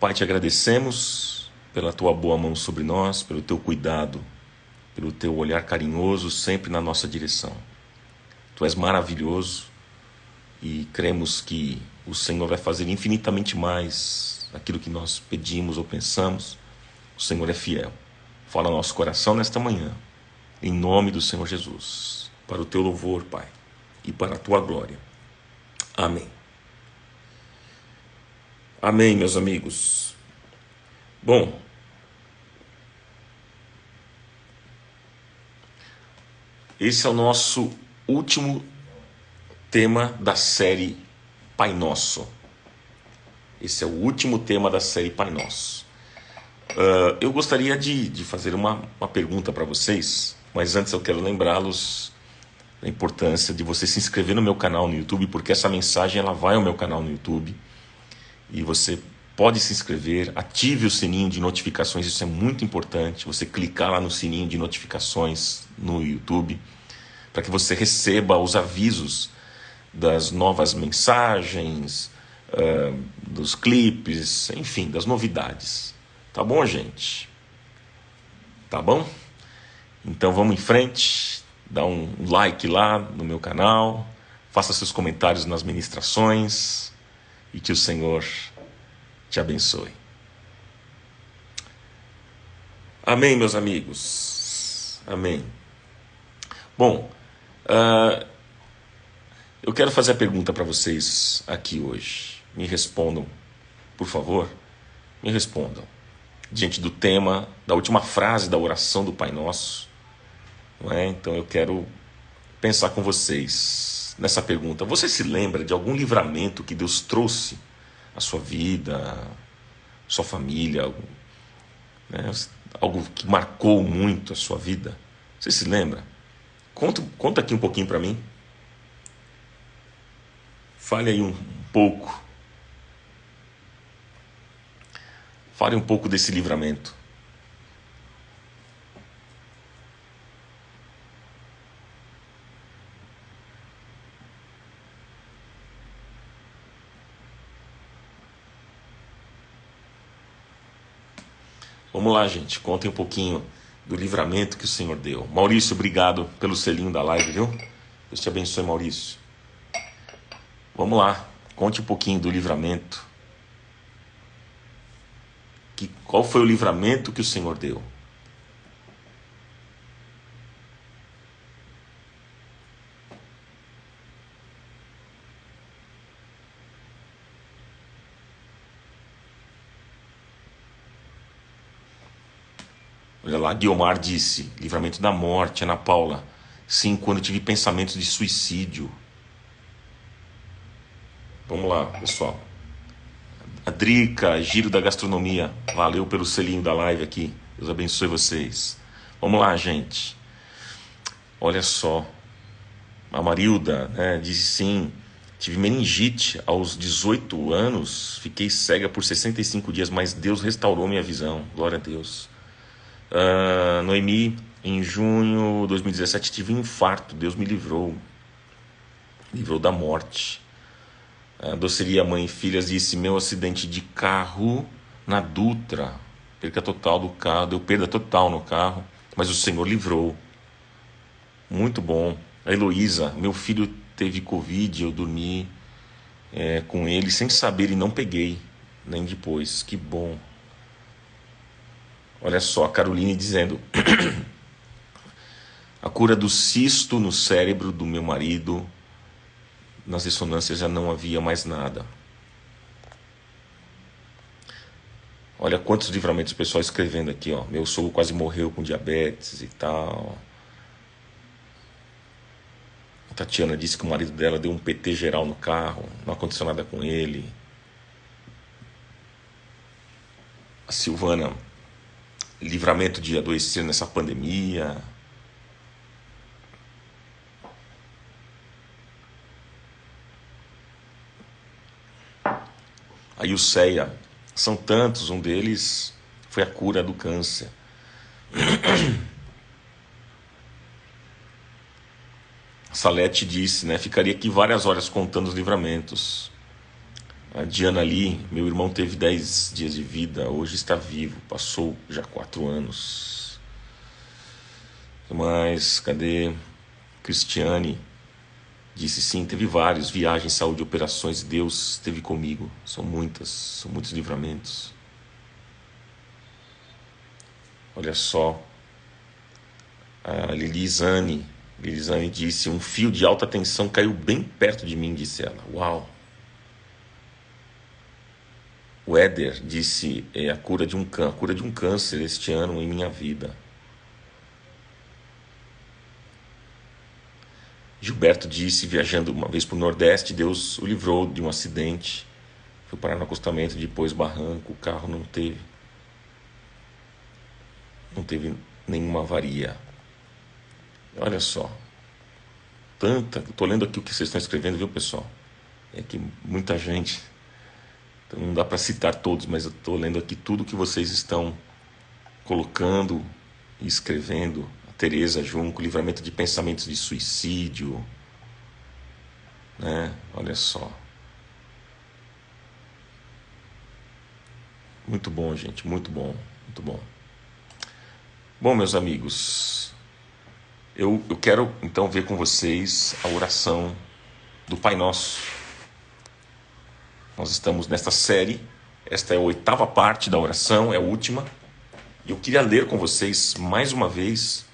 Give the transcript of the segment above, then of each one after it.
Pai, te agradecemos pela tua boa mão sobre nós, pelo teu cuidado, pelo teu olhar carinhoso sempre na nossa direção. Tu és maravilhoso e cremos que o Senhor vai fazer infinitamente mais aquilo que nós pedimos ou pensamos. O Senhor é fiel. Fala ao nosso coração nesta manhã, em nome do Senhor Jesus, para o teu louvor, Pai, e para a tua glória. Amém. Amém, meus amigos. Bom, esse é o nosso último tema da série Pai Nosso. Esse é o último tema da série Pai Nosso. Eu gostaria de fazer uma pergunta para vocês, mas antes eu quero lembrá-los da importância de você se inscrever no meu canal no YouTube, porque essa mensagem ela vai ao meu canal no YouTube e você pode se inscrever, ative o sininho de notificações, isso é muito importante, você clicar lá no sininho de notificações no YouTube, para que você receba os avisos das novas mensagens, dos clipes, enfim, das novidades. Tá bom, gente? Tá bom? Então vamos em frente, dá um like lá no meu canal, faça seus comentários nas ministrações e que o Senhor te abençoe. Amém, meus amigos. Amém. Bom, eu quero fazer a pergunta para vocês aqui hoje. Me respondam, por favor. Me respondam. Diante do tema, da última frase da oração do Pai Nosso. Não é? Então eu quero pensar com vocês nessa pergunta. Você se lembra de algum livramento que Deus trouxe à sua vida, à sua família, né? Algo que marcou muito a sua vida? Você se lembra? Conta aqui um pouquinho para mim. Fale aí um pouco. Fale um pouco desse livramento. Vamos lá, gente. Contem um pouquinho do livramento que o Senhor deu. Maurício, obrigado pelo selinho da live, viu? Deus te abençoe, Maurício. Vamos lá. Conte um pouquinho do livramento. Qual foi o livramento que o Senhor deu? Olha lá, Guiomar disse, livramento da morte. Ana Paula, sim, quando tive pensamentos de suicídio. Vamos lá, pessoal. A Drica, Giro da Gastronomia, valeu pelo selinho da live aqui. Deus abençoe vocês. Vamos lá, gente. Olha só. A Marilda, né, disse sim. Tive meningite aos 18 anos. Fiquei cega por 65 dias, mas Deus restaurou minha visão. Glória a Deus. Noemi, em junho de 2017 tive um infarto. Deus me livrou. Livrou da morte. A Doceria Mãe e Filhas disse, meu acidente de carro na Dutra, perda total do carro, deu perda total no carro, mas o Senhor livrou. Muito bom. A Heloísa, meu filho teve Covid, eu dormi com ele sem saber e não peguei, nem depois. Que bom. Olha só, a Caroline dizendo, a cura do cisto no cérebro do meu marido, nas ressonâncias já não havia mais nada. Olha quantos livramentos o pessoal escrevendo aqui, ó. Meu sogro quase morreu com diabetes e tal. A Tatiana disse que o marido dela deu um PT geral no carro, não aconteceu nada com ele. A Silvana, livramento de adoecer nessa pandemia. A Yuceia, são tantos, um deles foi a cura do câncer. Salete disse, né, ficaria aqui várias horas contando os livramentos. A Diana Lee, meu irmão teve 10 dias de vida, hoje está vivo, passou já 4 anos. Mas, cadê? Cristiane disse sim, teve vários, viagens, saúde, operações, Deus esteve comigo. São muitos livramentos. Olha só, a Lilizane disse, um fio de alta tensão caiu bem perto de mim, disse ela. Uau! O Éder disse, a cura de um câncer este ano em minha vida. Gilberto disse, viajando uma vez para o Nordeste, Deus o livrou de um acidente. Foi parar no acostamento, depois barranco, o carro não teve nenhuma avaria. Olha só. Estou lendo aqui o que vocês estão escrevendo, viu, pessoal? É que muita gente... Então não dá para citar todos, mas eu estou lendo aqui tudo que vocês estão colocando e escrevendo. A Tereza Junco, livramento de pensamentos de suicídio, né? Olha só. Muito bom, gente, muito bom, muito bom. Bom, meus amigos, eu quero então ver com vocês a oração do Pai Nosso. Nós estamos nesta série, esta é a 8ª parte da oração, é a última. E eu queria ler com vocês mais uma vez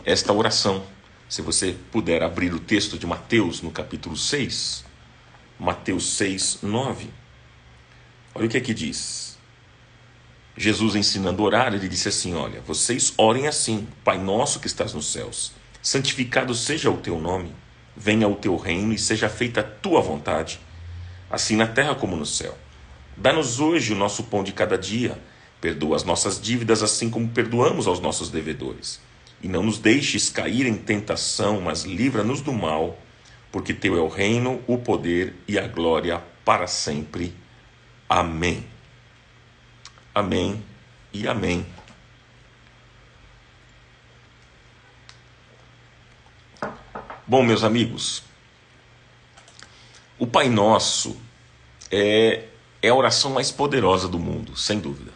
esta oração. Se você puder abrir o texto de Mateus no capítulo 6, Mateus 6, 9. Olha o que aqui diz. Jesus ensinando a orar, ele disse assim, olha, vocês orem assim, Pai nosso que estás nos céus, santificado seja o teu nome, venha o teu reino e seja feita a tua vontade, assim na terra como no céu. Dá-nos hoje o nosso pão de cada dia. Perdoa as nossas dívidas assim como perdoamos aos nossos devedores. E não nos deixes cair em tentação, mas livra-nos do mal, porque teu é o reino, o poder e a glória para sempre. Amém. Amém e amém. Bom, meus amigos, o Pai Nosso é a oração mais poderosa do mundo, sem dúvida.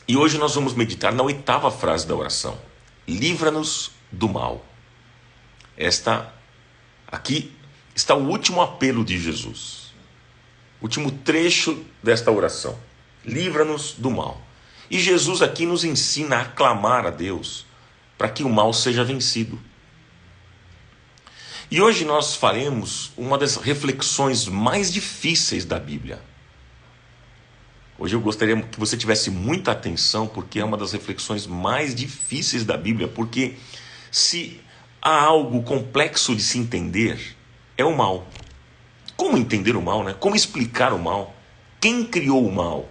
E hoje nós vamos meditar na 8ª frase da oração. Livra-nos do mal. Aqui está o último apelo de Jesus. O último trecho desta oração. Livra-nos do mal. E Jesus aqui nos ensina a clamar a Deus para que o mal seja vencido. E hoje nós faremos uma das reflexões mais difíceis da Bíblia. Hoje eu gostaria que você tivesse muita atenção, porque é uma das reflexões mais difíceis da Bíblia, porque se há algo complexo de se entender, é o mal. Como entender o mal, né? Como explicar o mal? Quem criou o mal?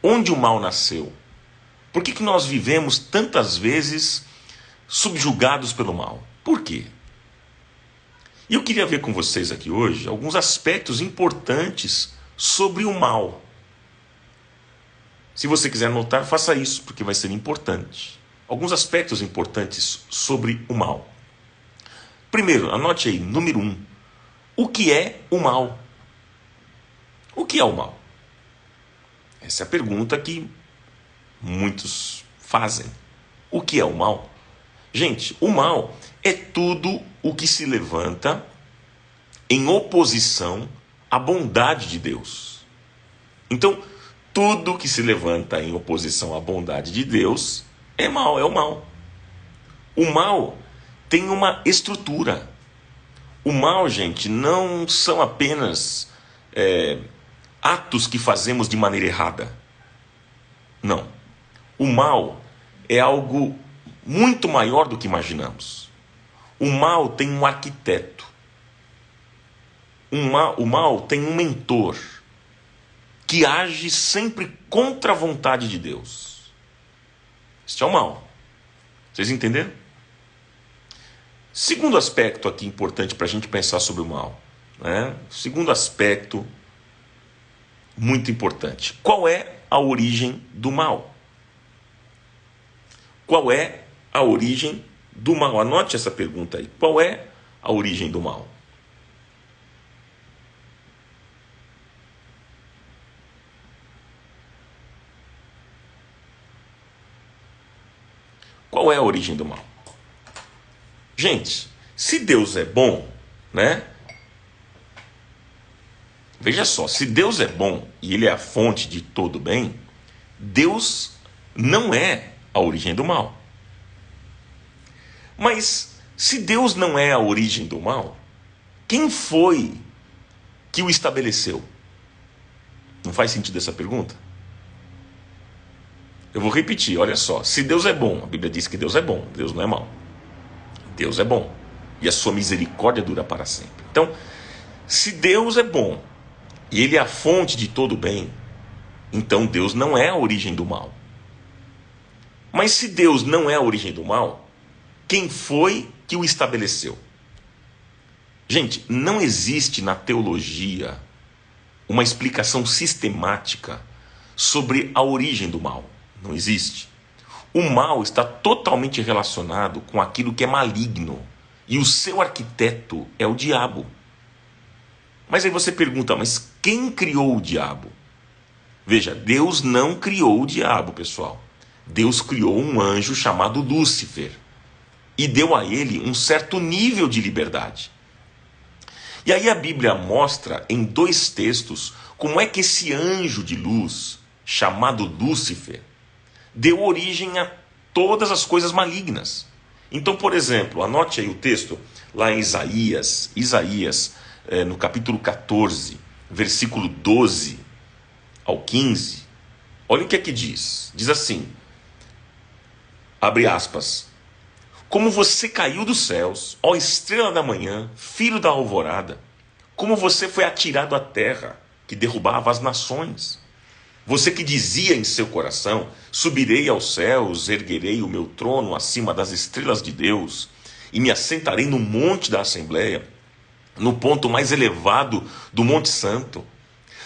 Onde o mal nasceu? Por que nós vivemos tantas vezes subjugados pelo mal? Por quê? E eu queria ver com vocês aqui hoje alguns aspectos importantes sobre o mal. Se você quiser anotar, faça isso, porque vai ser importante. Alguns aspectos importantes sobre o mal. Primeiro, anote aí, número 1. O que é o mal? O que é o mal? Essa é a pergunta que muitos fazem. O que é o mal? Gente, o mal é tudo o que se levanta em oposição à bondade de Deus. Então, tudo que se levanta em oposição à bondade de Deus é mal, é o mal. O mal tem uma estrutura. O mal, gente, não são apenas atos que fazemos de maneira errada. Não. O mal é algo muito maior do que imaginamos. O mal tem um arquiteto. O mal tem um mentor que age sempre contra a vontade de Deus. Este é o mal. Vocês entenderam? Segundo aspecto aqui importante para a gente pensar sobre o mal, né? Segundo aspecto muito importante. Qual é a origem do mal? Qual é a origem do mal? Anote essa pergunta aí. Qual é a origem do mal? Qual é a origem do mal? Gente, se Deus é bom, né? Veja só, se Deus é bom e Ele é a fonte de todo bem, Deus não é a origem do mal. Mas se Deus não é a origem do mal, quem foi que o estabeleceu? Não faz sentido essa pergunta? Eu vou repetir, olha só. Se Deus é bom, a Bíblia diz que Deus é bom, Deus não é mau. Deus é bom. E a sua misericórdia dura para sempre. Então, se Deus é bom e Ele é a fonte de todo bem, então Deus não é a origem do mal. Mas se Deus não é a origem do mal, quem foi que o estabeleceu? Gente, não existe na teologia uma explicação sistemática sobre a origem do mal. Não existe. O mal está totalmente relacionado com aquilo que é maligno. E o seu arquiteto é o diabo. Mas aí você pergunta, mas quem criou o diabo? Veja, Deus não criou o diabo, pessoal. Deus criou um anjo chamado Lúcifer. E deu a ele um certo nível de liberdade. E aí a Bíblia mostra em 2 textos como é que esse anjo de luz, chamado Lúcifer, deu origem a todas as coisas malignas. Então, por exemplo, anote aí o texto lá em Isaías, no capítulo 14, versículo 12 ao 15. Olha o que é que diz. Diz assim, abre aspas, como você caiu dos céus, ó estrela da manhã, filho da alvorada, como você foi atirado à terra, que derrubava as nações. Você que dizia em seu coração, subirei aos céus, erguerei o meu trono acima das estrelas de Deus, e me assentarei no monte da Assembleia, no ponto mais elevado do Monte Santo.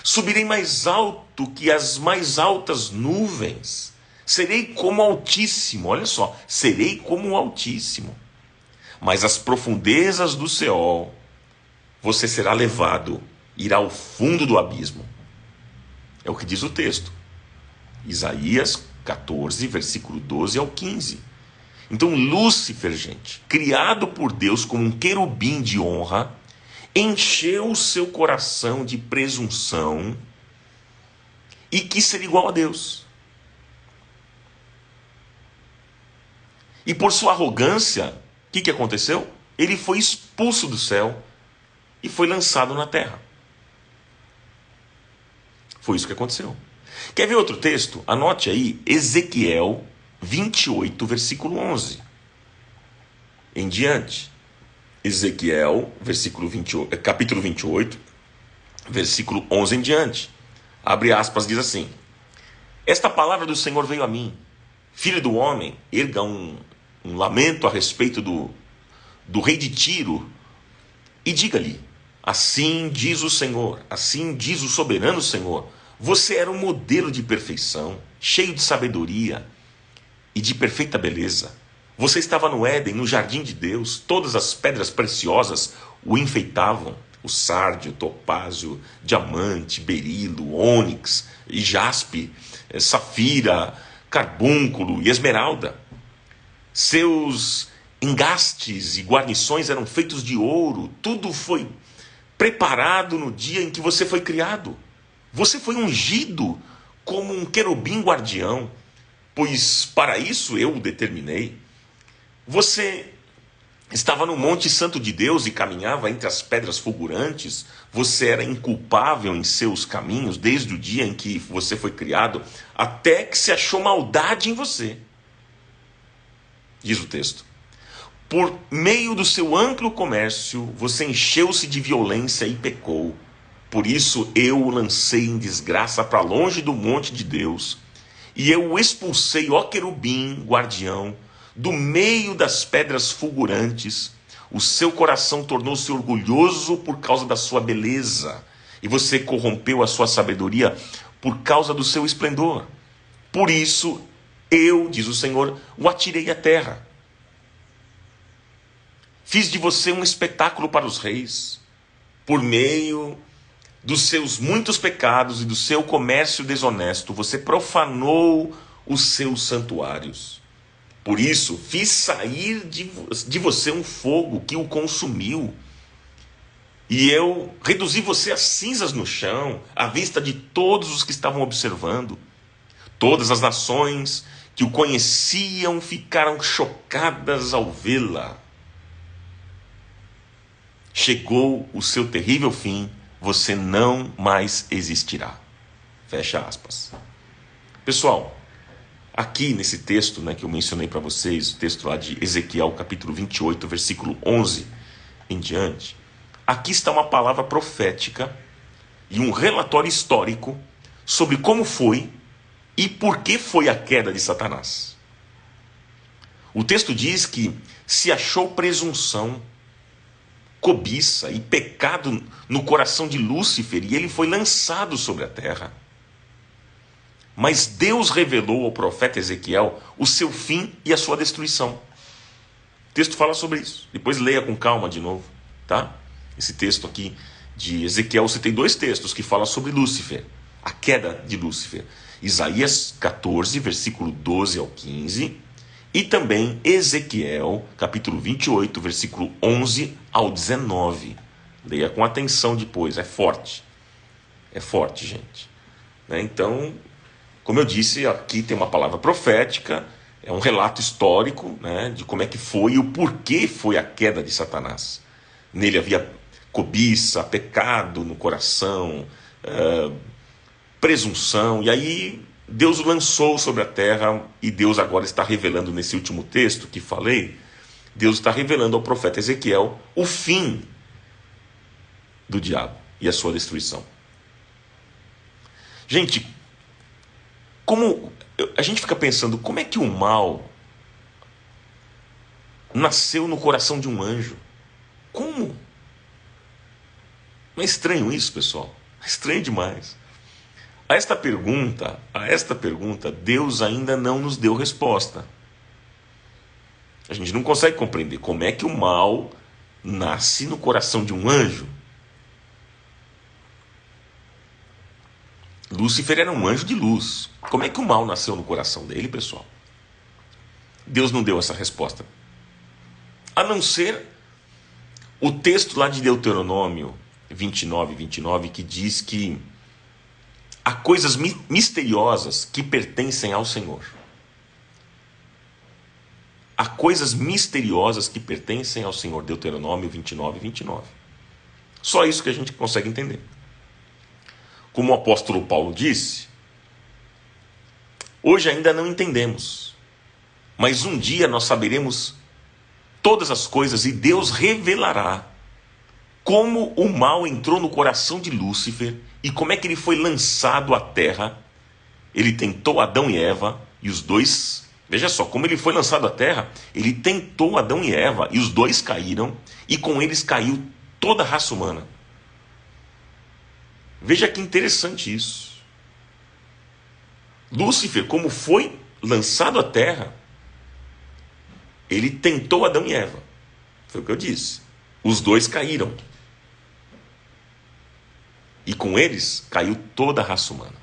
Subirei mais alto que as mais altas nuvens. Serei como o Altíssimo, olha só, serei como o Altíssimo. Mas as profundezas do Seol, você será levado, irá ao fundo do abismo. É o que diz o texto. Isaías 14, versículo 12 ao 15. Então Lúcifer, gente, criado por Deus como um querubim de honra, encheu o seu coração de presunção e quis ser igual a Deus. E por sua arrogância, o que aconteceu? Ele foi expulso do céu e foi lançado na terra. Foi isso que aconteceu. Quer ver outro texto? Anote aí, Ezequiel 28, versículo 11. Em diante. Ezequiel, capítulo 28, versículo 11 em diante. Abre aspas, diz assim: esta palavra do Senhor veio a mim. Filho do homem, erga um lamento a respeito do rei de Tiro e diga-lhe, assim diz o Senhor, assim diz o soberano Senhor, você era um modelo de perfeição, cheio de sabedoria e de perfeita beleza. Você estava no Éden, no jardim de Deus, todas as pedras preciosas o enfeitavam, o sárdio, topázio, diamante, berilo, ônix, e jaspe, safira, carbúnculo e esmeralda. Seus engastes e guarnições eram feitos de ouro, tudo foi preparado no dia em que você foi criado. Você foi ungido como um querubim guardião, pois para isso eu o determinei. Você estava no Monte Santo de Deus e caminhava entre as pedras fulgurantes. Você era inculpável em seus caminhos desde o dia em que você foi criado, até que se achou maldade em você. Diz o texto. Por meio do seu amplo comércio, você encheu-se de violência e pecou. Por isso eu o lancei em desgraça para longe do monte de Deus. E eu o expulsei, ó querubim, guardião, do meio das pedras fulgurantes. O seu coração tornou-se orgulhoso por causa da sua beleza. E você corrompeu a sua sabedoria por causa do seu esplendor. Por isso eu, diz o Senhor, o atirei à terra. Fiz de você um espetáculo para os reis. Por meio dos seus muitos pecados e do seu comércio desonesto, você profanou os seus santuários. Por isso, fiz sair de você um fogo que o consumiu. E eu reduzi você a cinzas no chão, à vista de todos os que estavam observando. Todas as nações que o conheciam ficaram chocadas ao vê-la. Chegou o seu terrível fim, você não mais existirá. Fecha aspas. Pessoal, aqui nesse texto, né, que eu mencionei para vocês, o texto lá de Ezequiel, capítulo 28, versículo 11 em diante, aqui está uma palavra profética e um relatório histórico sobre como foi e por que foi a queda de Satanás. O texto diz que se achou presunção, cobiça e pecado no coração de Lúcifer e ele foi lançado sobre a terra. Mas Deus revelou ao profeta Ezequiel o seu fim e a sua destruição. O texto fala sobre isso. Depois leia com calma de novo, tá? Esse texto aqui de Ezequiel, você tem dois textos que falam sobre Lúcifer, a queda de Lúcifer. Isaías 14, versículo 12 ao 15, e também Ezequiel, capítulo 28, versículo 11 ao 19. Leia com atenção depois, é forte, gente. Então, como eu disse, aqui tem uma palavra profética, é um relato histórico, né, de como é que foi e o porquê foi a queda de Satanás. Nele havia cobiça, pecado no coração, presunção, e aí Deus o lançou sobre a terra, e Deus agora está revelando nesse último texto que falei, Deus está revelando ao profeta Ezequiel o fim do diabo e a sua destruição. Gente, como a gente fica pensando, como é que o mal nasceu no coração de um anjo? Como? Não é estranho isso, pessoal? É estranho demais. A esta pergunta, Deus ainda não nos deu resposta. A gente não consegue compreender como é que o mal nasce no coração de um anjo. Lúcifer era um anjo de luz. Como é que o mal nasceu no coração dele, pessoal? Deus não deu essa resposta. A não ser o texto lá de Deuteronômio 29, que diz que há coisas misteriosas que pertencem ao Senhor. Há coisas misteriosas que pertencem ao Senhor. Deuteronômio 29. Só isso que a gente consegue entender. Como o apóstolo Paulo disse, hoje ainda não entendemos, mas um dia nós saberemos todas as coisas e Deus revelará como o mal entrou no coração de Lúcifer e como é que ele foi lançado à terra. Ele tentou Adão e Eva e os dois, veja só, como ele foi lançado à terra, ele tentou Adão e Eva e os dois caíram e com eles caiu toda a raça humana. Veja que interessante isso. Lúcifer, como foi lançado à terra, ele tentou Adão e Eva. Foi o que eu disse. Os dois caíram. E com eles caiu toda a raça humana.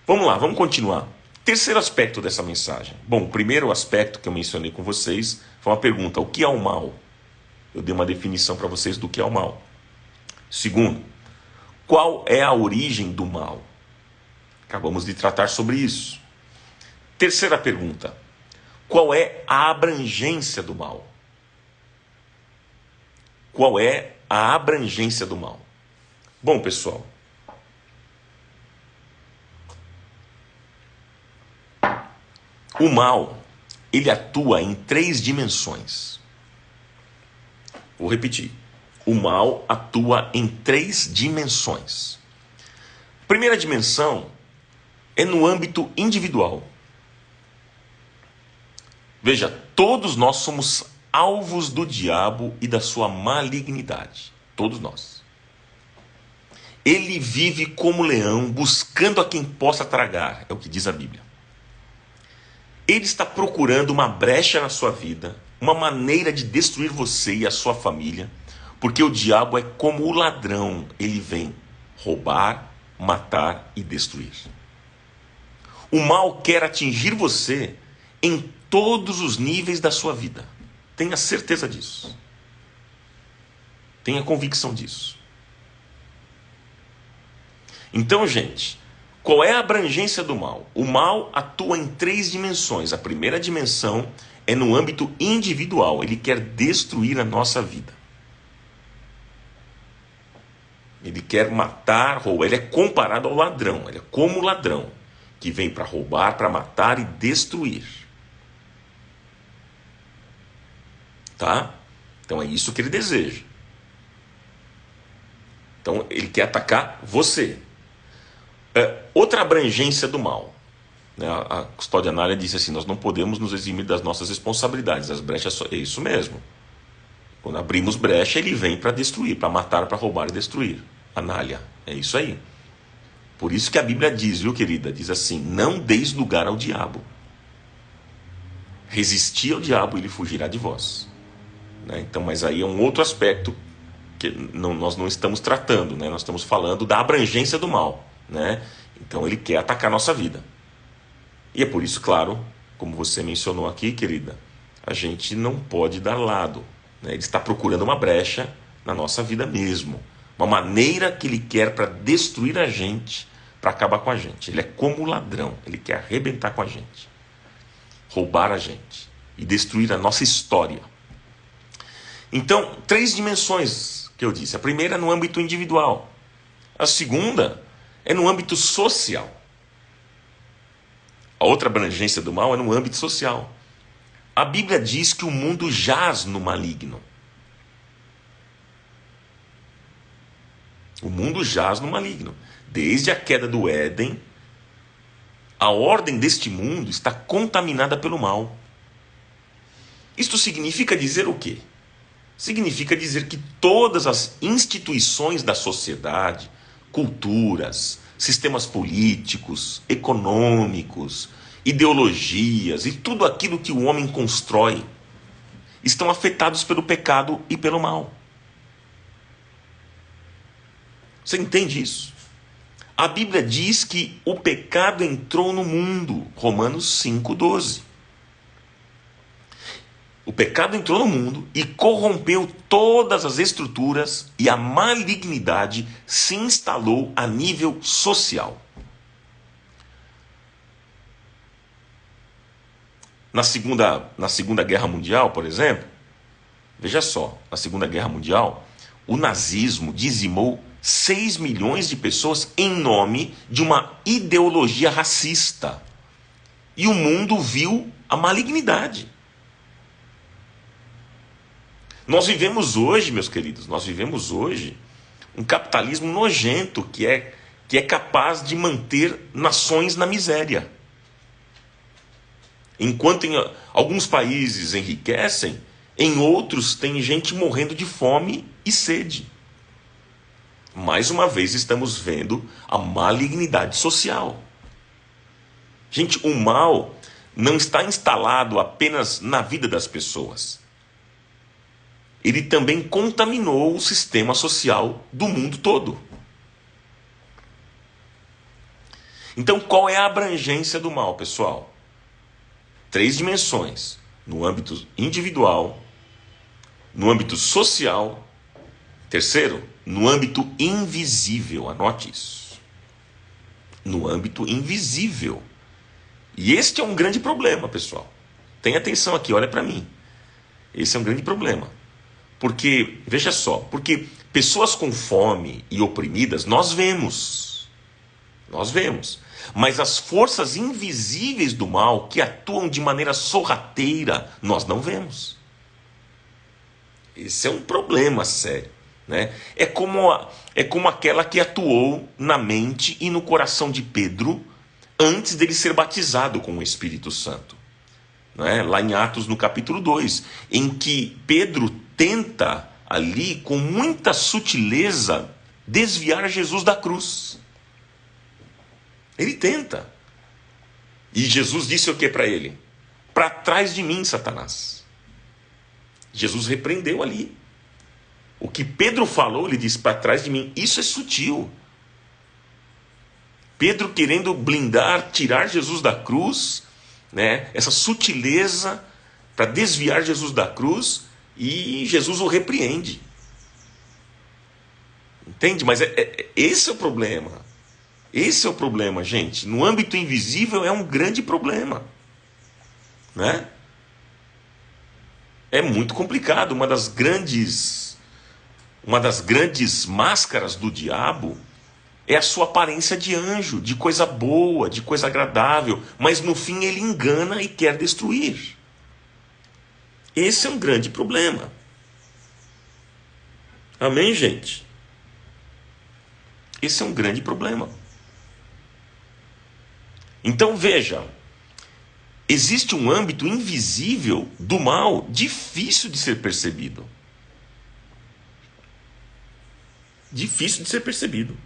Vamos lá, vamos continuar. Terceiro aspecto dessa mensagem. Bom, o primeiro aspecto que eu mencionei com vocês foi uma pergunta: o que é o mal? Eu dei uma definição para vocês do que é o mal. Segundo, qual é a origem do mal? Acabamos de tratar sobre isso. Terceira pergunta, qual é a abrangência do mal? Qual é a abrangência do mal? Bom, pessoal, o mal, ele atua em 3 dimensões. Vou repetir. O mal atua em 3 dimensões. Primeira dimensão é no âmbito individual. Veja, todos nós somos alvos do diabo e da sua malignidade. Todos nós. Ele vive como leão, buscando a quem possa tragar, é o que diz a Bíblia. Ele está procurando uma brecha na sua vida, uma maneira de destruir você e a sua família, porque o diabo é como o ladrão, ele vem roubar, matar e destruir. O mal quer atingir você em todos os níveis da sua vida. Tenha certeza disso. Tenha convicção disso. Então, gente, qual é a abrangência do mal? O mal atua em 3 dimensões. A primeira dimensão é no âmbito individual. Ele quer destruir a nossa vida. Ele quer matar, roubar. Ele é comparado ao ladrão. Ele é como o ladrão, que vem para roubar, para matar e destruir. Tá? Então é isso que ele deseja. Então ele quer atacar você. Outra abrangência do mal. A custódia anália disse assim: nós não podemos nos eximir das nossas responsabilidades. As brechas, é isso mesmo. Quando abrimos brecha, ele vem para destruir, para matar, para roubar e destruir. Anália, é isso aí. Por isso que a Bíblia diz, viu, querida? Diz assim: não deis lugar ao diabo. Resisti ao diabo e ele fugirá de vós. Então, mas aí é um outro aspecto que nós não estamos tratando, né? Nós estamos falando da abrangência do mal, né? Então ele quer atacar a nossa vida. E é por isso, claro, como você mencionou aqui, querida, a gente não pode dar lado, né? Ele está procurando uma brecha na nossa vida mesmo, uma maneira que ele quer para destruir a gente, para acabar com a gente. Ele é como o ladrão, ele quer arrebentar com a gente, roubar a gente e destruir a nossa história. Então, 3 dimensões que eu disse. A primeira é no âmbito individual. A segunda é no âmbito social. A outra abrangência do mal é no âmbito social. A Bíblia diz que o mundo jaz no maligno. O mundo jaz no maligno. Desde a queda do Éden, a ordem deste mundo está contaminada pelo mal. Isto significa dizer o quê? Significa dizer que todas as instituições da sociedade, culturas, sistemas políticos, econômicos, ideologias e tudo aquilo que o homem constrói estão afetados pelo pecado e pelo mal. Você entende isso? A Bíblia diz que o pecado entrou no mundo, Romanos 5,12. O pecado entrou no mundo e corrompeu todas as estruturas e a malignidade se instalou a nível social. Na Segunda Guerra Mundial, por exemplo, veja só, na Segunda Guerra Mundial, o nazismo dizimou 6 milhões de pessoas em nome de uma ideologia racista. E o mundo viu a malignidade. Nós vivemos hoje, meus queridos, um capitalismo nojento que é capaz de manter nações na miséria. Enquanto em alguns países enriquecem, em outros tem gente morrendo de fome e sede. Mais uma vez estamos vendo a malignidade social. Gente, o mal não está instalado apenas na vida das pessoas. Ele também contaminou o sistema social do mundo todo. Então, qual é a abrangência do mal, pessoal? 3 dimensões: no âmbito individual, no âmbito social, terceiro, no âmbito invisível. Anote isso. No âmbito invisível. E este é um grande problema, pessoal. Tenha atenção aqui, olha para mim. Esse é um grande problema. Porque, veja só, porque pessoas com fome e oprimidas nós vemos. Mas as forças invisíveis do mal que atuam de maneira sorrateira, nós não vemos. Esse é um problema sério, né? É como aquela que atuou na mente e no coração de Pedro antes dele ser batizado com o Espírito Santo. Né? Lá em Atos, no capítulo 2, em que Pedro tenta ali, com muita sutileza, desviar Jesus da cruz. Ele tenta. E Jesus disse o que para ele? Para trás de mim, Satanás. Jesus repreendeu ali. O que Pedro falou, ele disse: para trás de mim. Isso é sutil. Pedro querendo blindar, tirar Jesus da cruz, né? Essa sutileza para desviar Jesus da cruz, e Jesus o repreende. Entende? Mas esse é o problema. Esse é o problema, gente. No âmbito invisível é um grande problema, né? É muito complicado. Uma das grandes máscaras do diabo é a sua aparência de anjo, de coisa boa, de coisa agradável, mas no fim ele engana e quer destruir. Esse é um grande problema. Amém, gente? Esse é um grande problema. Então veja, existe um âmbito invisível do mal, difícil de ser percebido. Difícil de ser percebido.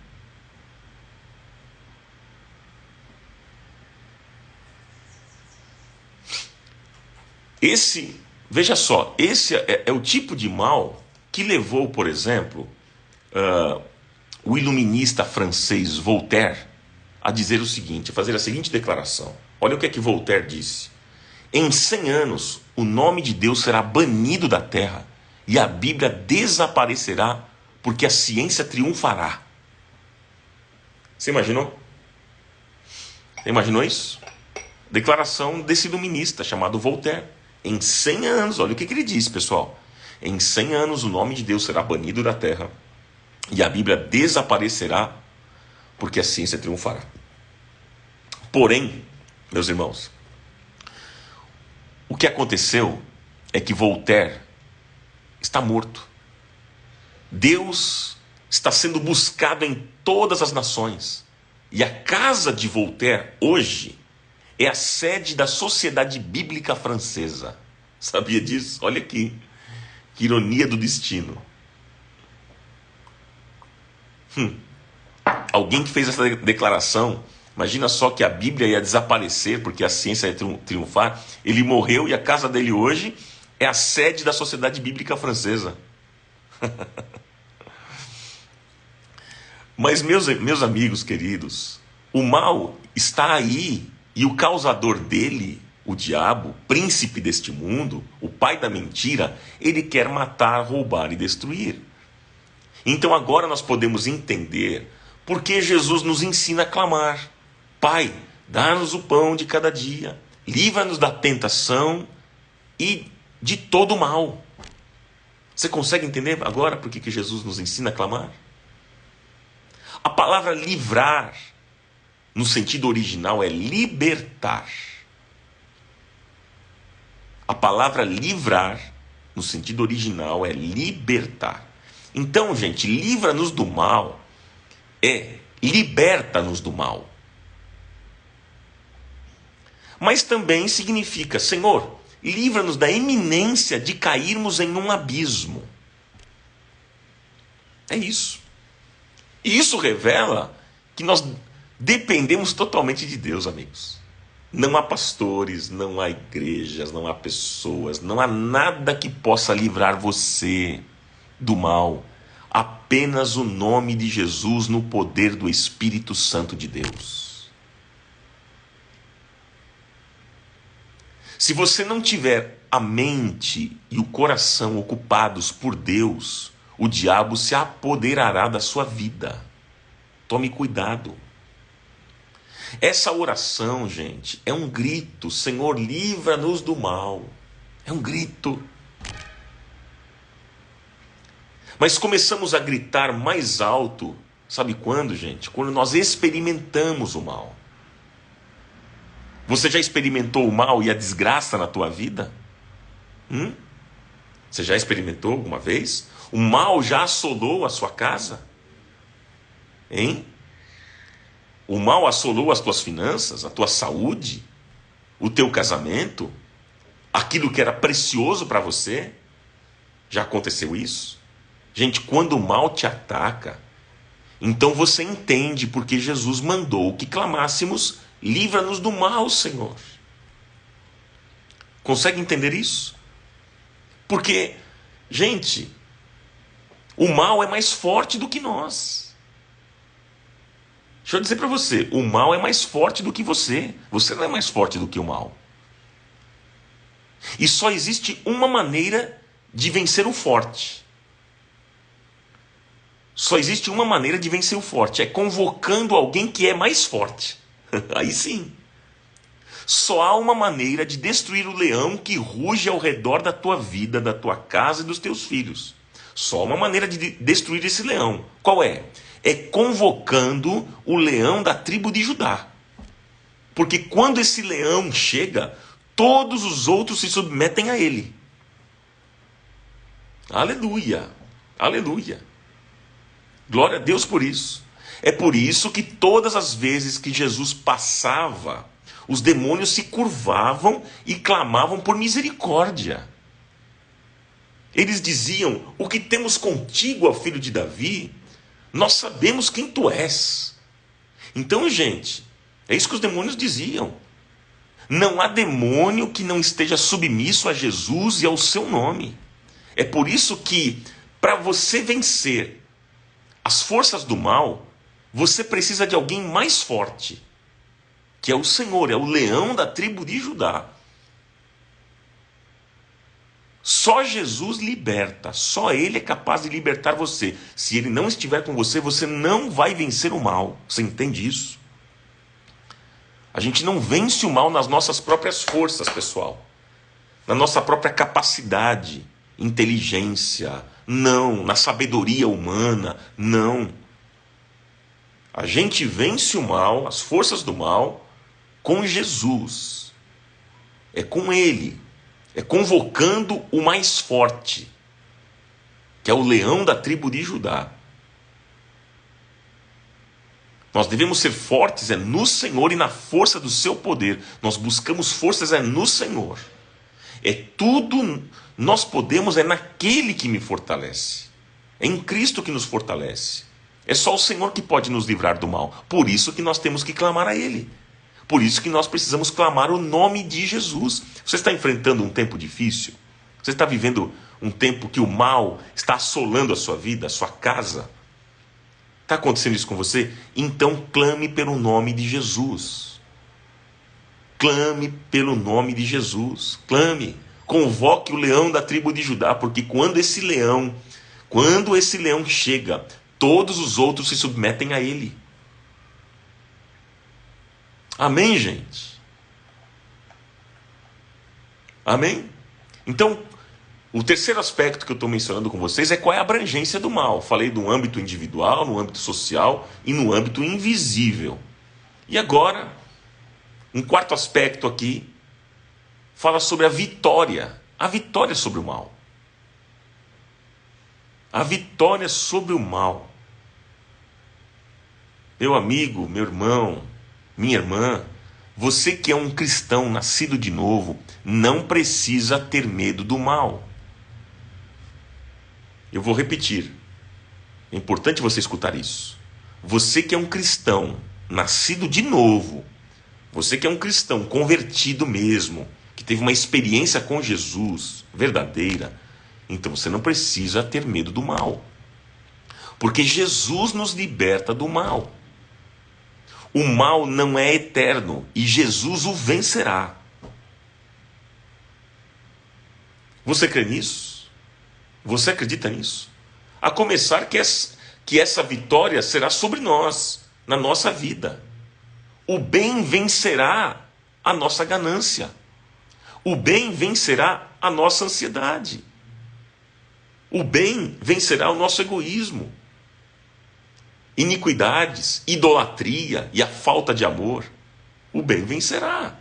Veja só, esse é o tipo de mal que levou, por exemplo, o iluminista francês Voltaire a dizer o seguinte, a fazer a seguinte declaração. Olha o que é que Voltaire disse. Em 100 anos, o nome de Deus será banido da terra e a Bíblia desaparecerá porque a ciência triunfará. Você imaginou? Você imaginou isso? Declaração desse iluminista chamado Voltaire. Em 100 anos, olha o que ele disse, pessoal. Em 100 anos o nome de Deus será banido da terra e a Bíblia desaparecerá porque a ciência triunfará. Porém, meus irmãos, o que aconteceu é que Voltaire está morto. Deus está sendo buscado em todas as nações. E a casa de Voltaire, hoje, é a sede da Sociedade Bíblica Francesa. Sabia disso? Olha aqui. Que ironia do destino. Alguém que fez essa declaração, imagina só que a Bíblia ia desaparecer porque a ciência ia triunfar. Ele morreu e a casa dele hoje é a sede da Sociedade Bíblica Francesa. Mas meus amigos queridos, o mal está aí e o causador dele, o diabo, príncipe deste mundo, o pai da mentira, ele quer matar, roubar e destruir. Então agora nós podemos entender por que Jesus nos ensina a clamar: Pai, dá-nos o pão de cada dia, livra-nos da tentação e de todo o mal. Você consegue entender agora por que Jesus nos ensina a clamar? A palavra livrar, no sentido original, é libertar. A palavra livrar, no sentido original, é libertar. Então, gente, livra-nos do mal é liberta-nos do mal. Mas também significa, Senhor, livra-nos da iminência de cairmos em um abismo. É isso. E isso revela que nós dependemos totalmente de Deus, amigos. Não há pastores, não há igrejas, não há pessoas, não há nada que possa livrar você do mal. Apenas o nome de Jesus no poder do Espírito Santo de Deus. Se você não tiver a mente e o coração ocupados por Deus, o diabo se apoderará da sua vida. Tome cuidado. Essa oração, gente, é um grito. Senhor, livra-nos do mal. É um grito. Mas começamos a gritar mais alto, sabe quando, gente? Quando nós experimentamos o mal. Você já experimentou o mal e a desgraça na tua vida? Você já experimentou alguma vez? O mal já assolou a sua casa? Hein? O mal assolou as tuas finanças, a tua saúde, o teu casamento, aquilo que era precioso para você? Já aconteceu isso? Gente, quando o mal te ataca, então você entende porque Jesus mandou que clamássemos: livra-nos do mal, Senhor. Consegue entender isso? Porque, gente, o mal é mais forte do que nós. Deixa eu dizer para você, o mal é mais forte do que você. Você não é mais forte do que o mal. E só existe uma maneira de vencer o forte. Só existe uma maneira de vencer o forte, é convocando alguém que é mais forte. Aí sim. Só há uma maneira de destruir o leão que ruge ao redor da tua vida, da tua casa e dos teus filhos. Só uma maneira de destruir esse leão. Qual é? É convocando o leão da tribo de Judá. Porque quando esse leão chega, todos os outros se submetem a ele. Aleluia, aleluia. Glória a Deus por isso. É por isso que todas as vezes que Jesus passava, os demônios se curvavam e clamavam por misericórdia. Eles diziam: o que temos contigo, ó filho de Davi? Nós sabemos quem tu és. Então, gente, é isso que os demônios diziam. Não há demônio que não esteja submisso a Jesus e ao seu nome. É por isso que, para você vencer as forças do mal, você precisa de alguém mais forte, que é o Senhor, é o leão da tribo de Judá. Só Jesus liberta, só Ele é capaz de libertar você. Se Ele não estiver com você, você não vai vencer o mal. Você entende isso? A gente não vence o mal nas nossas próprias forças, pessoal. Na nossa própria capacidade, inteligência, não. Na sabedoria humana, não. A gente vence o mal, as forças do mal, com Jesus. É com Ele. É convocando o mais forte, que é o leão da tribo de Judá. Nós devemos ser fortes no Senhor e na força do seu poder. Nós buscamos forças no Senhor. É tudo, nós podemos, naquele que me fortalece. É em Cristo que nos fortalece. É só o Senhor que pode nos livrar do mal. Por isso que nós temos que clamar a Ele. Por isso que nós precisamos clamar o nome de Jesus. Você está enfrentando um tempo difícil? Você está vivendo um tempo que o mal está assolando a sua vida, a sua casa? Está acontecendo isso com você? Então clame pelo nome de Jesus. Clame pelo nome de Jesus. Clame. Convoque o leão da tribo de Judá, porque quando esse leão chega, todos os outros se submetem a ele. Amém, gente? Amém? Então, o terceiro aspecto que eu estou mencionando com vocês é qual é a abrangência do mal. Falei do âmbito individual, no âmbito social e no âmbito invisível. E agora, um quarto aspecto aqui fala sobre a vitória sobre o mal. A vitória sobre o mal. Meu amigo, meu irmão, minha irmã, você que é um cristão nascido de novo, não precisa ter medo do mal. Eu vou repetir. É importante você escutar isso. Você que é um cristão nascido de novo, você que é um cristão convertido mesmo, que teve uma experiência com Jesus verdadeira, então você não precisa ter medo do mal. Porque Jesus nos liberta do mal. O mal não é eterno e Jesus o vencerá. Você crê nisso? Você acredita nisso? A começar que essa vitória será sobre nós, na nossa vida. O bem vencerá a nossa ganância. O bem vencerá a nossa ansiedade. O bem vencerá o nosso egoísmo. Iniquidades, idolatria e a falta de amor, o bem vencerá.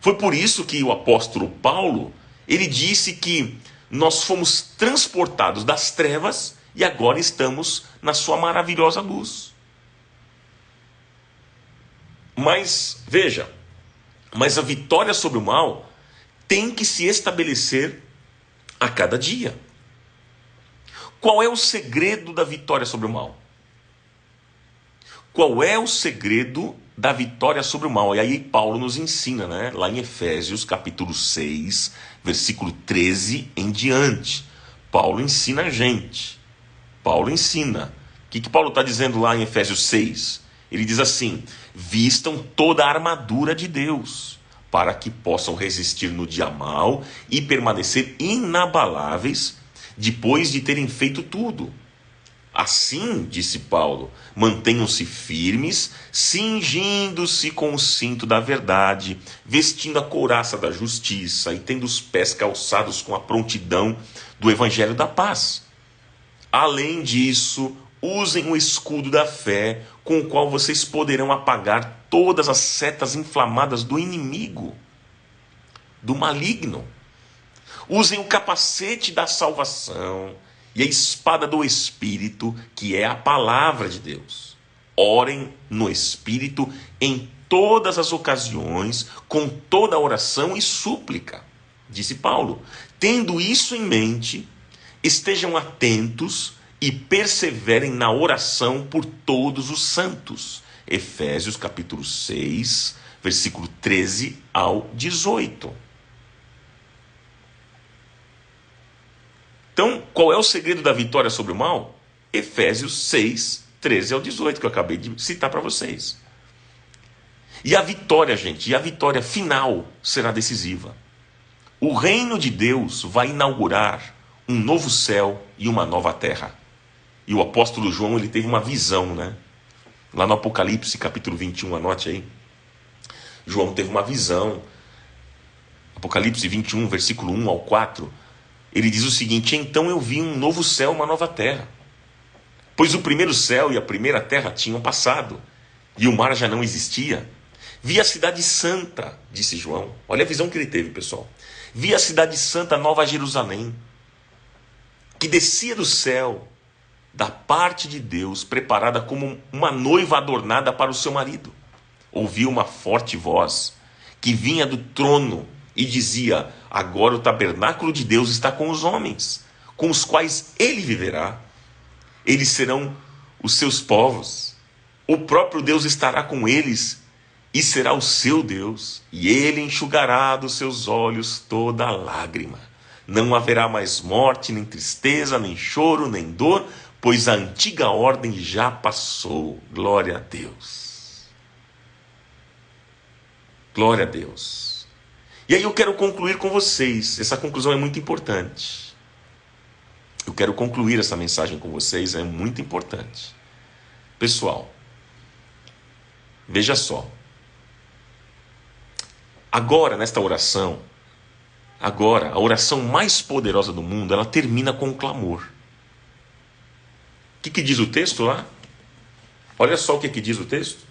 Foi por isso que o apóstolo Paulo, ele disse que nós fomos transportados das trevas e agora estamos na sua maravilhosa luz. Mas, veja, a vitória sobre o mal tem que se estabelecer a cada dia. Qual é o segredo da vitória sobre o mal? Qual é o segredo da vitória sobre o mal? E aí Paulo nos ensina, lá em Efésios capítulo 6, versículo 13 em diante. Paulo ensina a gente. Paulo ensina. O que Paulo está dizendo lá em Efésios 6? Ele diz assim: vistam toda a armadura de Deus, para que possam resistir no dia mau e permanecer inabaláveis depois de terem feito tudo. Assim, disse Paulo, mantenham-se firmes, cingindo-se com o cinto da verdade, vestindo a couraça da justiça e tendo os pés calçados com a prontidão do evangelho da paz. Além disso, usem o escudo da fé, com o qual vocês poderão apagar todas as setas inflamadas do inimigo, do maligno. Usem o capacete da salvação e a espada do Espírito, que é a palavra de Deus. Orem no Espírito em todas as ocasiões, com toda oração e súplica, disse Paulo. Tendo isso em mente, estejam atentos e perseverem na oração por todos os santos. Efésios capítulo 6, versículo 13 ao 18. Então, qual é o segredo da vitória sobre o mal? Efésios 6, 13 ao 18, que eu acabei de citar para vocês. E a vitória, gente, e a vitória final será decisiva. O reino de Deus vai inaugurar um novo céu e uma nova terra. E o apóstolo João, ele teve uma visão, né? Lá no Apocalipse, capítulo 21, anote aí. João teve uma visão. Apocalipse 21, versículo 1 ao 4. Ele diz o seguinte: então eu vi um novo céu e uma nova terra. Pois o primeiro céu e a primeira terra tinham passado, e o mar já não existia. Vi a cidade santa, disse João. Olha a visão que ele teve, pessoal. Vi a cidade santa, Nova Jerusalém, que descia do céu, da parte de Deus, preparada como uma noiva adornada para o seu marido. Ouvi uma forte voz, que vinha do trono, e dizia: agora o tabernáculo de Deus está com os homens, com os quais ele viverá. Eles serão os seus povos. O próprio Deus estará com eles e será o seu Deus. E ele enxugará dos seus olhos toda lágrima. Não haverá mais morte, nem tristeza, nem choro, nem dor, pois a antiga ordem já passou. Glória a Deus. Glória a Deus. E aí eu quero concluir com vocês. Essa conclusão é muito importante. Eu quero concluir essa mensagem com vocês, é muito importante. Pessoal, veja só. Agora, nesta oração, a oração mais poderosa do mundo, ela termina com um clamor. O que diz o texto lá? Olha só o que diz o texto.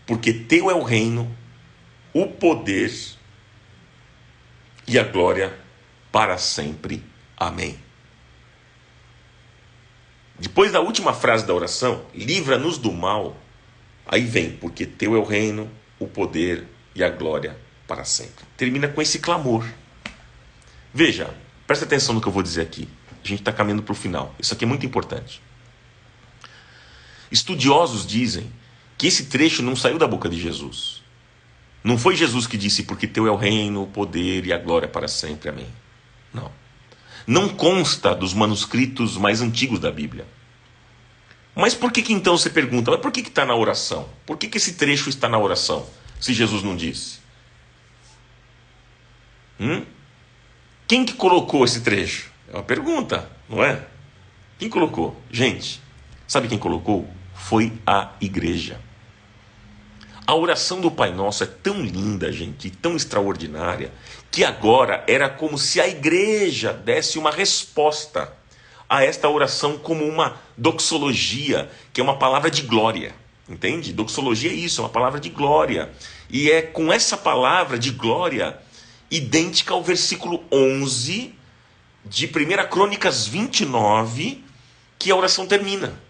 Porque teu é o reino, o poder e a glória para sempre. Amém. Depois da última frase da oração, livra-nos do mal, aí vem, porque teu é o reino, o poder e a glória para sempre. Termina com esse clamor. Veja, presta atenção no que eu vou dizer aqui. A gente está caminhando para o final. Isso aqui é muito importante. Estudiosos dizem que esse trecho não saiu da boca de Jesus. Não foi Jesus que disse, porque teu é o reino, o poder e a glória para sempre. Amém. Não. Não consta dos manuscritos mais antigos da Bíblia. Mas por que então você pergunta, mas por que está na oração? Por que esse trecho está na oração, se Jesus não disse? Quem que colocou esse trecho? É uma pergunta, não é? Quem colocou? Gente, sabe quem colocou? Foi a igreja. A oração do Pai Nosso é tão linda, gente, e tão extraordinária, que agora era como se a igreja desse uma resposta a esta oração como uma doxologia, que é uma palavra de glória. Entende? Doxologia é isso, é uma palavra de glória. E é com essa palavra de glória idêntica ao versículo 11 de 1 Crônicas 29, que a oração termina.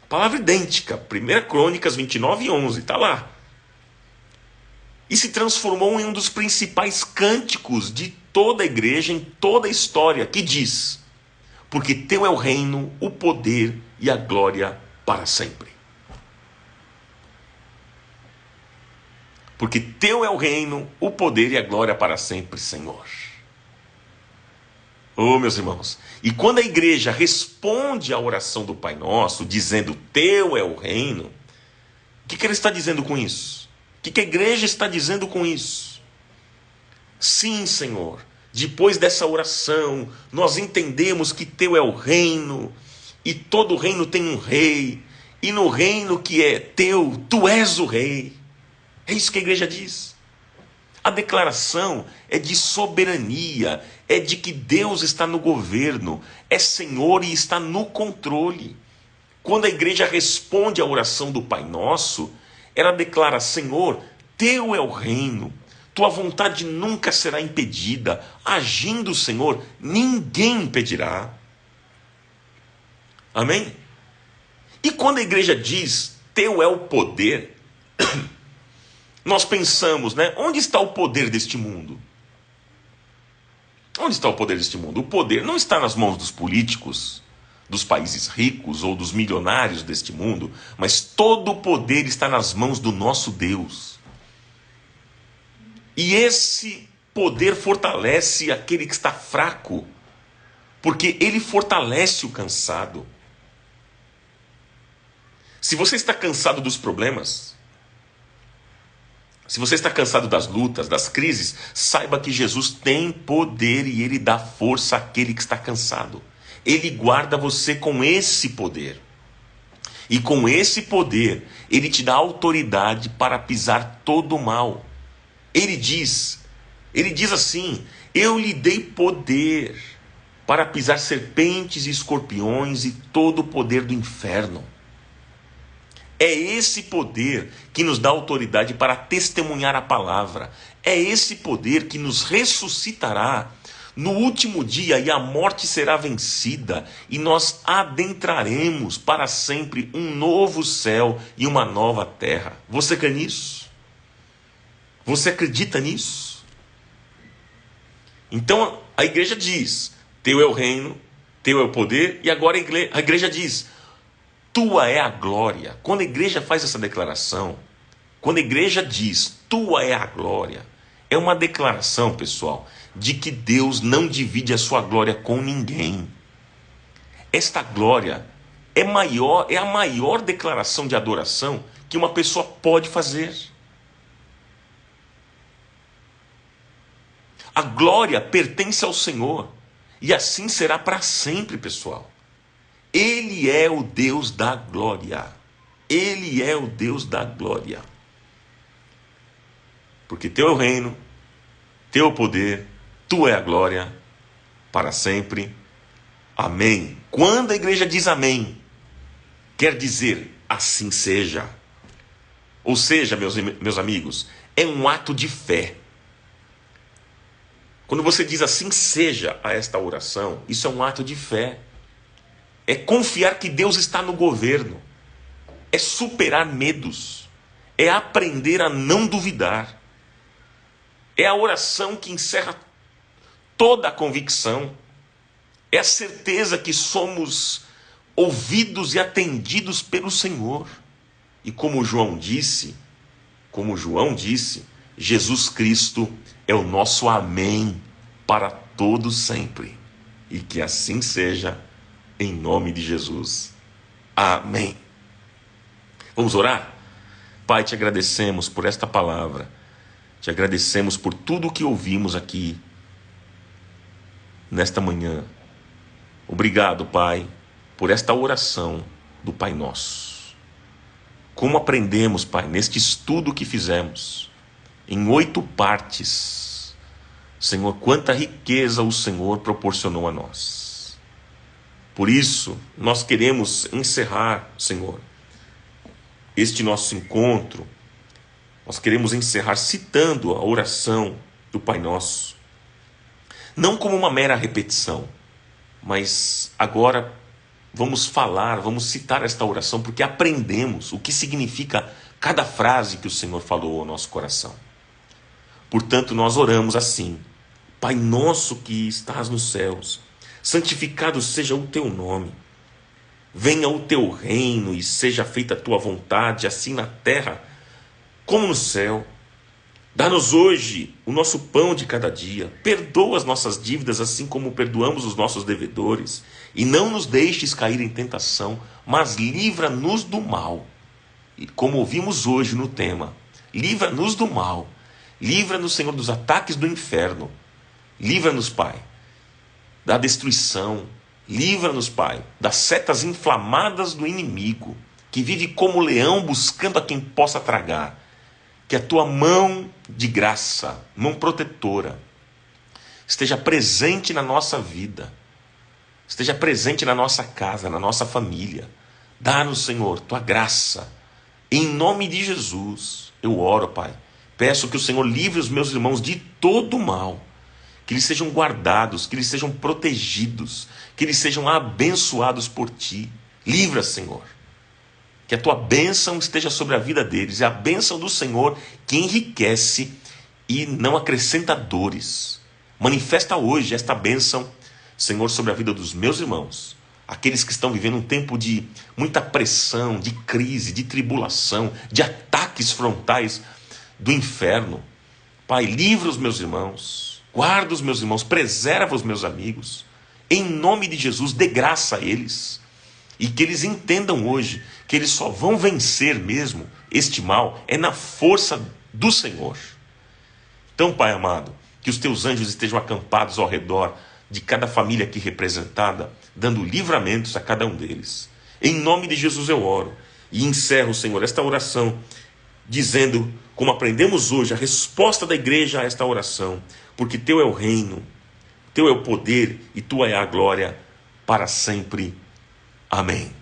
Palavra idêntica, 1 Crônicas 29 e 11, está lá. E se transformou em um dos principais cânticos de toda a igreja, em toda a história, que diz: porque teu é o reino, o poder e a glória para sempre. Porque teu é o reino, o poder e a glória para sempre, Senhor. Oh, meus irmãos, e quando a igreja responde à oração do Pai Nosso, dizendo teu é o reino, que ele está dizendo com isso? O que a igreja está dizendo com isso? Sim, Senhor, depois dessa oração, nós entendemos que teu é o reino, e todo reino tem um rei, e no reino que é teu, tu és o rei. É isso que a igreja diz. A declaração é de soberania, é de que Deus está no governo, é Senhor e está no controle. Quando a igreja responde à oração do Pai Nosso, ela declara: Senhor, teu é o reino, tua vontade nunca será impedida. Agindo o Senhor, ninguém impedirá. Amém? E quando a igreja diz, teu é o poder, nós pensamos, né? Onde está o poder deste mundo? Onde está o poder deste mundo? O poder não está nas mãos dos políticos, dos países ricos ou dos milionários deste mundo, mas todo o poder está nas mãos do nosso Deus. E esse poder fortalece aquele que está fraco, porque ele fortalece o cansado. Se você está cansado dos problemas, se você está cansado das lutas, das crises, saiba que Jesus tem poder e ele dá força àquele que está cansado. Ele guarda você com esse poder. E com esse poder, ele te dá autoridade para pisar todo o mal. Ele diz assim: eu lhe dei poder para pisar serpentes e escorpiões e todo o poder do inferno. É esse poder que nos dá autoridade para testemunhar a palavra. É esse poder que nos ressuscitará no último dia, e a morte será vencida, e nós adentraremos para sempre um novo céu e uma nova terra. Você crê nisso? Você acredita nisso? Então a igreja diz: teu é o reino, teu é o poder, e agora a igreja diz: tua é a glória. Quando a igreja faz essa declaração, quando a igreja diz, tua é a glória, é uma declaração, pessoal, de que Deus não divide a sua glória com ninguém. Esta glória é a maior declaração de adoração que uma pessoa pode fazer. A glória pertence ao Senhor, e assim será para sempre, pessoal. Ele é o Deus da glória. Ele é o Deus da glória. Porque teu é o reino, teu é o poder, tua é a glória, para sempre. Amém. Quando a igreja diz amém, quer dizer assim seja. Ou seja, meus amigos, é um ato de fé. Quando você diz assim seja a esta oração, isso é um ato de fé. É confiar que Deus está no governo. É superar medos. É aprender a não duvidar. É a oração que encerra toda a convicção. É a certeza que somos ouvidos e atendidos pelo Senhor. E como João disse, Jesus Cristo é o nosso amém para todo sempre. E que assim seja, em nome de Jesus. Amém. Vamos orar? Pai, te agradecemos por esta palavra. Te agradecemos por tudo o que ouvimos aqui nesta manhã. Obrigado, Pai, por esta oração do Pai Nosso. Como aprendemos, Pai, neste estudo que fizemos, em 8 partes, Senhor, quanta riqueza o Senhor proporcionou a nós. Por isso, nós queremos encerrar, Senhor, este nosso encontro. Nós queremos encerrar citando a oração do Pai Nosso. Não como uma mera repetição, mas agora vamos citar esta oração, porque aprendemos o que significa cada frase que o Senhor falou ao nosso coração. Portanto, nós oramos assim: Pai nosso que estás nos céus, santificado seja o teu nome. Venha o teu reino e seja feita a tua vontade, assim na terra como no céu. Dá-nos hoje o nosso pão de cada dia. Perdoa as nossas dívidas, assim como perdoamos os nossos devedores. E não nos deixes cair em tentação, mas livra-nos do mal. como ouvimos hoje no tema, livra-nos do mal, livra-nos, Senhor, dos ataques do inferno, livra-nos, Pai, da destruição, livra-nos, Pai, das setas inflamadas do inimigo, que vive como leão buscando a quem possa tragar. Que a tua mão de graça, mão protetora, esteja presente na nossa vida, esteja presente na nossa casa, na nossa família. Dá-nos, Senhor, tua graça. Em nome de Jesus, eu oro, Pai. Peço que o Senhor livre os meus irmãos de todo mal, que eles sejam guardados, que eles sejam protegidos, que eles sejam abençoados por Ti. Livra, Senhor. Que a Tua bênção esteja sobre a vida deles. É a bênção do Senhor que enriquece e não acrescenta dores. Manifesta hoje esta bênção, Senhor, sobre a vida dos meus irmãos. Aqueles que estão vivendo um tempo de muita pressão, de crise, de tribulação, de ataques frontais do inferno. Pai, livra os meus irmãos, guarda os meus irmãos, preserva os meus amigos. Em nome de Jesus, dê graça a eles. E que eles entendam hoje que eles só vão vencer mesmo este mal é na força do Senhor. Então, Pai amado, que os teus anjos estejam acampados ao redor de cada família aqui representada, dando livramentos a cada um deles. Em nome de Jesus eu oro e encerro, Senhor, esta oração, dizendo, como aprendemos hoje, a resposta da igreja a esta oração, porque teu é o reino, teu é o poder e tua é a glória para sempre. Amém.